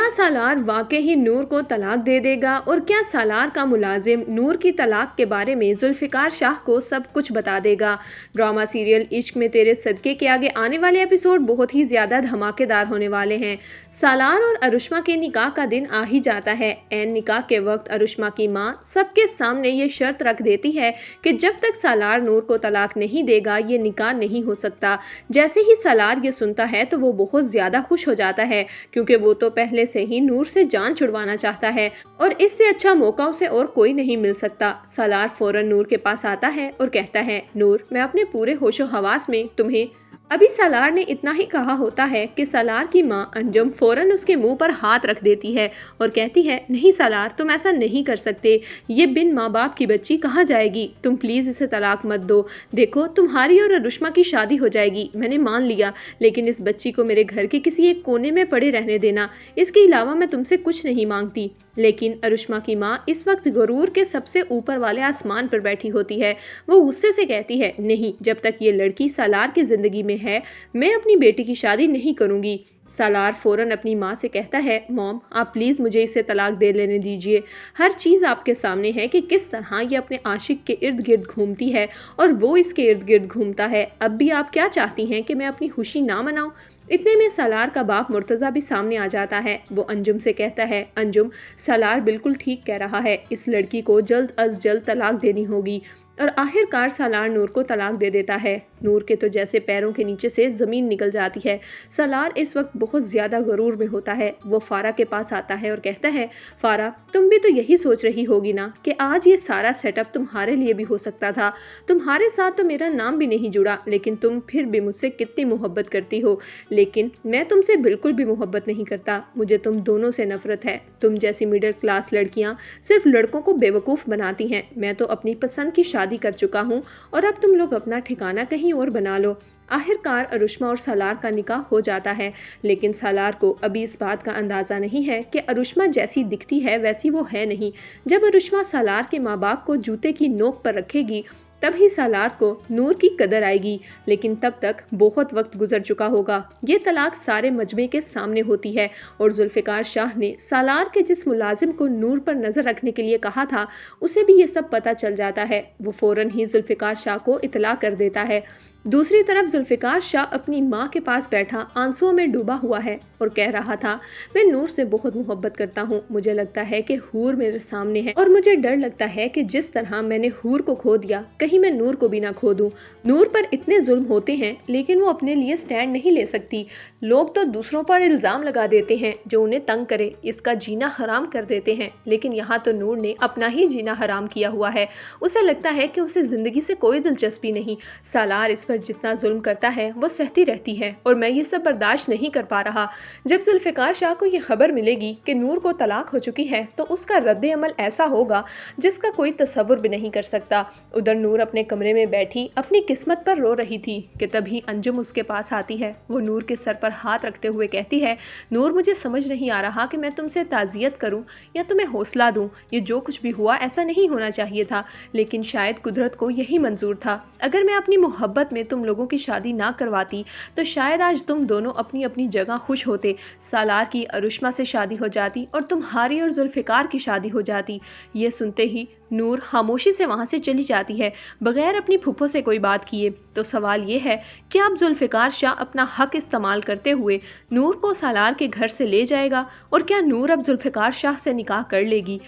क्या सालार वाकई ही नूर को तलाक दे देगा और क्या सालार का मुलाजिम नूर की तलाक के बारे में जुल्फ़िकार शाह को सब कुछ बता देगा। ड्रामा सीरियल इश्क में तेरे सदके के आगे आने वाले एपिसोड बहुत ही ज़्यादा धमाकेदार होने वाले हैं। सालार और अरुष्मा के निकाह का दिन आ ही जाता है। ऐन निकाह के वक्त अरुष्मा की माँ सबके सामने ये शर्त रख देती है कि जब तक सालार नूर को तलाक नहीं देगा ये निकाह नहीं हो सकता। जैसे ही सालार ये सुनता है तो वो बहुत ज़्यादा खुश हो जाता है, क्योंकि वो तो पहले से ही नूर से जान छुड़वाना चाहता है और इससे अच्छा मौका उसे और कोई नहीं मिल सकता। सालार फौरन नूर के पास आता है और कहता है, नूर, मैं अपने पूरे होशो हवास में तुम्हें। अभी सालार ने इतना ही कहा होता है कि सालार की माँ अंजुम फौरन उसके मुंह पर हाथ रख देती है और कहती है, नहीं सालार, तुम ऐसा नहीं कर सकते। ये बिन माँ बाप की बच्ची कहाँ जाएगी? तुम प्लीज़ इसे तलाक मत दो। देखो, तुम्हारी और अरुष्मा की शादी हो जाएगी, मैंने मान लिया, लेकिन इस बच्ची को मेरे घर के किसी एक कोने में पड़े रहने देना। इसके अलावा मैं तुमसे कुछ नहीं मांगती। लेकिन अरुष्मा की माँ इस वक्त गुरूर के सबसे ऊपर वाले आसमान पर बैठी होती है। वो गुस्से से कहती है, नहीं, जब तक ये लड़की सालार की जिंदगी में है मैं अपनी बेटी की शादी नहीं करूंगी। सालार फौरन अपनी माँ से कहता है, मॉम, आप प्लीज़ मुझे इसे तलाक दे लेने दीजिए। हर चीज़ आपके सामने है कि किस तरह ये अपने आशिक के इर्द गिर्द घूमती है और वो इसके इर्द गिर्द घूमता है। अब भी आप क्या चाहती हैं कि मैं अपनी खुशी ना मनाऊं? इतने में सालार का बाप मुर्तज़ा भी सामने आ जाता है। वो अंजुम से कहता है, अंजुम, सालार बिल्कुल ठीक कह रहा है, इस लड़की को जल्द अज जल्द तलाक देनी होगी। और आखिरकार सालार नूर को तलाक दे देता है। नूर के तो जैसे पैरों के नीचे से ज़मीन निकल जाती है। सालार इस वक्त बहुत ज़्यादा गरूर में होता है। वो फारा के पास आता है और कहता है, फारा, तुम भी तो यही सोच रही होगी ना कि आज ये सारा सेटअप तुम्हारे लिए भी हो सकता था। तुम्हारे साथ तो मेरा नाम भी नहीं जुड़ा, लेकिन तुम फिर भी मुझसे कितनी मोहब्बत करती हो। लेकिन मैं तुमसे बिल्कुल भी मोहब्बत नहीं करता। मुझे तुम दोनों से नफरत है। तुम जैसी मिडिल क्लास लड़कियाँ सिर्फ लड़कों को बेवकूफ़ बनाती हैं। मैं तो अपनी पसंद की शादी कर चुका हूँ और अब तुम लोग अपना ठिकाना कहीं और बना लो। आखिरकार अरुष्मा और सालार का निकाह हो जाता है, लेकिन सालार को अभी इस बात का अंदाज़ा नहीं है कि अरुष्मा जैसी दिखती है वैसी वो है नहीं। जब अरुष्मा सालार के माँ बाप को जूते की नोक पर रखेगी तभी सालार को नूर की कदर आएगी, लेकिन तब तक बहुत वक्त गुजर चुका होगा। ये तलाक सारे मजमे के सामने होती है और जुल्फ़िकार शाह ने सालार के जिस मुलाजिम को नूर पर नज़र रखने के लिए कहा था उसे भी ये सब पता चल जाता है। वो फ़ौरन ही जुल्फ़िकार शाह को इतला कर देता है। दूसरी तरफ जुल्फ़िकार शाह अपनी माँ के पास बैठा आंसुओं में डूबा हुआ है और कह रहा था, मैं नूर से बहुत मोहब्बत करता हूँ। मुझे लगता है कि हूर मेरे सामने है और मुझे डर लगता है कि जिस तरह मैंने हूर को खो दिया कहीं मैं नूर को भी ना खो दूँ। नूर पर इतने जुल्म होते हैं लेकिन वो अपने लिए स्टैंड नहीं ले सकती। लोग तो दूसरों पर इल्ज़ाम लगा देते हैं जो उन्हें तंग करे, इसका जीना हराम कर देते हैं, लेकिन यहाँ तो नूर ने अपना ही जीना हराम किया हुआ है। उसे लगता है कि उसे ज़िंदगी से कोई दिलचस्पी नहीं। सालार इस जितना जुल्म करता है वो सहती रहती है और मैं ये सब बर्दाश्त नहीं कर पा रहा। जब जुल्फ़िकार शाह को ये खबर मिलेगी कि नूर को तलाक हो चुकी है तो उसका रद्द अमल ऐसा होगा जिसका कोई तसव्वुर भी नहीं कर सकता। उधर नूर अपने कमरे में बैठी अपनी किस्मत पर रो रही थी कि तभी अंजुम उसके पास आती है। वो नूर के सर पर हाथ रखते हुए कहती है, नूर, मुझे समझ नहीं आ रहा कि मैं तुमसे ताज़ियत करूं या तुम्हें हौसला दूं। ये जो कुछ भी हुआ ऐसा नहीं होना चाहिए था, लेकिन शायद कुदरत को यही मंजूर था। अगर मैं अपनी मोहब्बत में तुम लोगों की शादी ना करवाती तो शायद आज तुम दोनों अपनी अपनी जगह खुश होते। सालार की अरुष्मा से शादी हो जाती और तुम्हारी और जुल्फ़िकार की शादी हो जाती। ये सुनते ही नूर खामोशी से वहाँ से चली जाती है बगैर अपनी फूफो से कोई बात किए। तो सवाल ये है कि अब जुल्फ़िकार शाह अपना हक इस्तेमाल करते हुए नूर को सालार के घर से ले जाएगा और क्या नूर अब जुल्फ़िकार शाह से निकाह कर लेगी?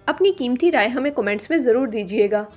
अपनी कीमती राय हमें कमेंट्स में ज़रूर दीजिएगा।